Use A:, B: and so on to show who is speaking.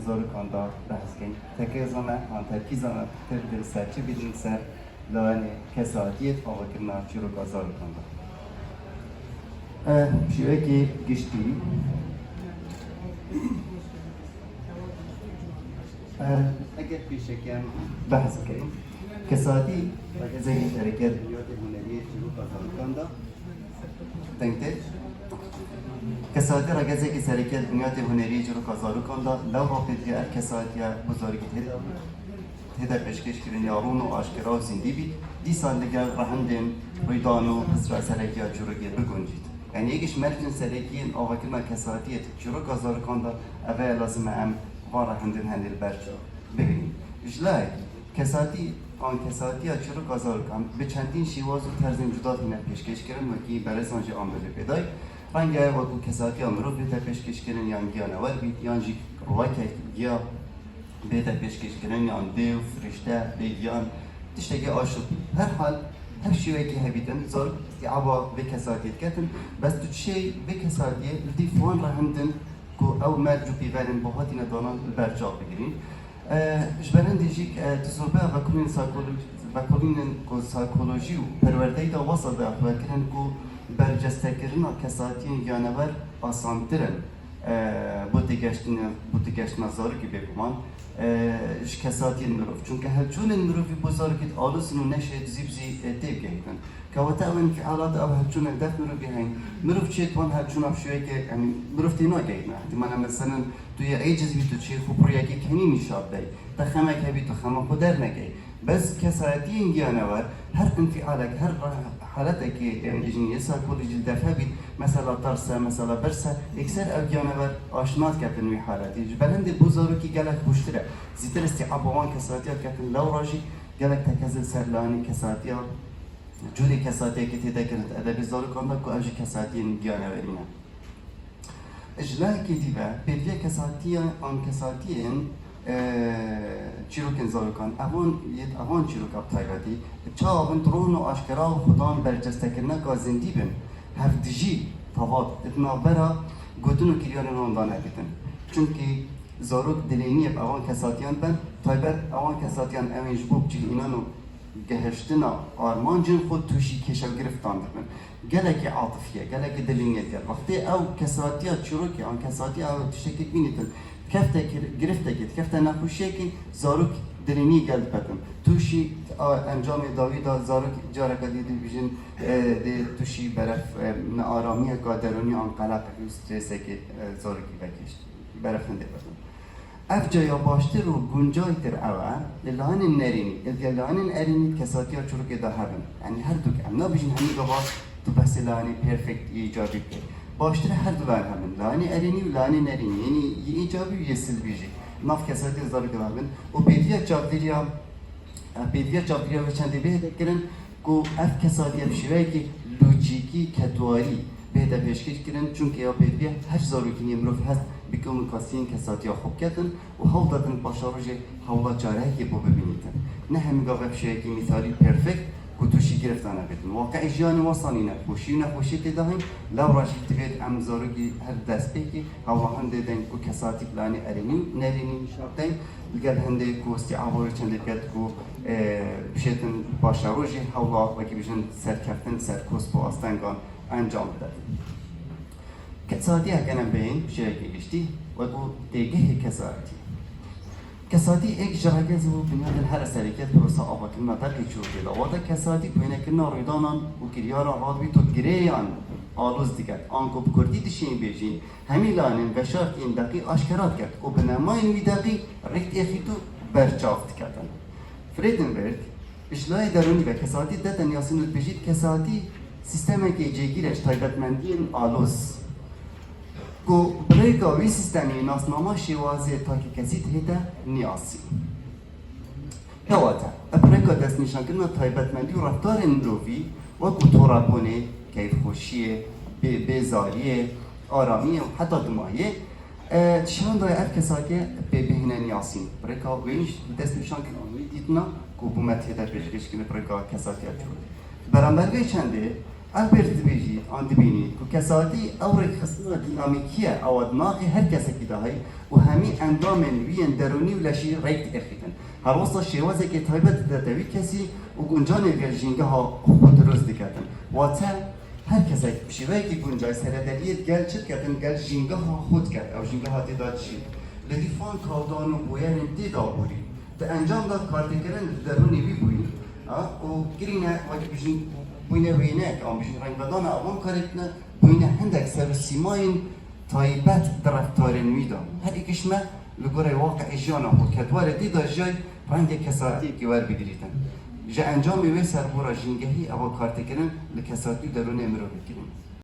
A: زارکاندا بحث کنیم تکیزانه آن ترکیزانه تر سر چه بیدن سر لانه کساتیت آوکرنا چیروکا زارکاندا شیوه که گشتی اگر پیشکم بحث کنیم کساتی و زنی ترکیت بیاد هنری چیروکا زارکاندا تنگته کساتی را گزه که سرکت بنیاد هنری جلو کازارو کنده لو واقعیت که کساتی بزرگی هدا پیشکش کردن یارون و آشکارا و زندگی بید دی سال دیگر رهندن ویدان و اسرا سرکی جلوگی بگنجید یعنی یکیش مرجن سرکی این آوکرنا کساتیت جلو کازارو کنده اول لازم هم وان رهندن هندل برچا بگیریم جلای کساتی آن کساتی جلو کازارو کن به چندین شیواز و طرز جدا هینا پیشکش کردن و که برای سانج آمده پیدای رنگ وقتی کساتی امروز بیت پیشکش کردن یا گیانوار بیت یا جی روایت گیا بیت پیشکش کردن یا دیو فرشته بیان تشتگی آشوب هر حال هر شیوه که هبیتن زور عبا به کساتیت کردن بس تو چی به کساتیه دی فون رهندن کو او مرجو بیارن باهاتی ندانن برجا بگیرین جبران دیجیک تجربه و کلین سایکولوژی و پرورده دا واسه دا و کن کو برجسته کردن کساتی جانور آسانترن بوده گشتن زاری که بگمان کساتی مروف چون که هرچون مروفی بزرگیت آلوسن و نشد زیبزی تیب گهیدن که وقت اون انفعالات او هرچون دف مروفی هین مروف چیت وان هرچون افشویه که مروف تینا گهیدن احتمالا مثلا توی ایجز بی تو چی خوب رویه کنی نشاب دی تخمه که بی تو خمه خودر نگی بس کساتی این جانور هر انفعالك هر حالتك يعني سايكولوجي دفع بيت مثلا ترسه مثلا برسه اكثر او جانور آشناس كتن وي حالتي بلند بزرگی گلک خوشتره زیتر استيعابوان كساتيا كتن لو راجي گلک تكزل سرلاني كساتيا جوري كساتيا كتي دكرت ادبي زارو كاندا كو اجي كساتين جانورينا اجلاء كتيبه بيديا كساتيا ان كساتين چیروکن زارکان اوان چیروک ابتایگاتی چه آبن درون و آشکرا و خدان برجسته کرنه که زندی بین هفدجی تاوات اتنا برا گوتن و کریان راندانه بیتن چونکه زاروک دلینی اوان کساتیان بین تایبر اوان کساتیان اوین جبوب چی اینانو گهشتنا آرمان جن خود توشی کشل گرفتان بین گلک عاطفیه گلک دلینیه دیر وقتی او کساتیا چیروکی آن کساتیا او تشکیل بینیتن کفته گرفته کت کفته نخوشیه که زاروک درینی گلد بکن توشی انجام داویدا زاروک جاره کدی بیشن توشی برف آرامی قادرونی آن قلق استرسه که زاروکی بکشت برف نده بکن اف جایا باشتر و گنجای تر اوه لان نرینی لان نرینی کساتی ها چروک دا هبن یعنی هر دو که امنا بیشن همی گواه تو بس لانی پرفکت ایجابی که باشتر هر دو بر همین لانی ارینی و لانی نرینی یعنی یه ایجابی و یه سلبیجی ناف کساتی زار کردن و بیدیت جابدریا و چندی بهده کردن کو اف کساتی بشوی که لوجیکی کدواری بهده پیشکش کردن چون که یا بیدیت هر زارو کنی امروز هست بیکم کاسین کساتی خوب کردن و حال دادن باشاروج حالا جاره که بو ببینیدن نه همین گاو بشوی که مثالی پرفکت کتوشی گرفتانه بدن واقع جیانی واسانی نخوشی نخوشی تداهیم لو راجی تبید امزاروگی هر دست بکی هوا هنده دن کو کساتی پلانی ارینی نرینی شابتین لگر هنده کو استعابوی چنده بیاد کو بشیتن باشاروجی هوا وکی بشن سرکفتن سرکوس با آستانگان انجام بدن کساتی هکنم بین بشیرکی گشتی و بو دیگه کساتی کساتی یک جرقه زو بنیاد هر سرکت پروسا آبادی نتاقی چوب دیده وادا کساتی بینه که ناریدانان و کریارا آدوی تو گریان آلوز دیگرد آنکو بکردی دشین بیجین همی لانین و شرط این دقیق آشکرات کرد و به نماین وی دقیق ریخت اخیتو برچافت کردن فریدنبرگ اجلای درونی و کساتی دتن یاسینو بیجید کساتی سیستم که جیگیرش تایبتمندی آلوز کو برای وی سیستمی ناسنامه شوازی تا که کسی تهیده نیاسی. هواتا برای دست نشان کردن تایبتمندی و رفتار مروفی و کتورابونه کیف خوشیه، بیزاریه، آرامیه و حتی دمایه تشان دای اف کسایی به بهینه نیاسین. برای ویش دست نشان کردن وی دیدنا کو بومت هیده پیشکش کنه برای کسایی جوری. برانبرگه چنده البرت بيجي عند بيني وكساتي أورك خصنا ديناميكية أو دماغي هر كسا كده هاي وهمي أندامن وين دروني ولا شيء ريت أخيرا هروسا الشيوازة كتايبة تدوي كسي وجنجان الجنجها خود روز دكاتن واتا هر کسی شیوهی که گنجای سردریت گل چه کردن گل جینگه ها خود کرد او جینگه ها دیداد چی لطیفان کاودان و بویان دیدا بودی تا انجام داد کارت کردن درونی بی بویی و گرینه وقتی بجین بوینه وینه که آن بجین رنگ بدان اوان کارتنا بوینه هندک سر سیماین تایبت درفتارن میدا هر ایکش ما لگوره واقع جانا خود کدوار دیدا جای رنگ کساتی که ور بگیریتن جا انجام وی سر بورا جنگهی او کارت کردن لکساتی درون امرو بگیرن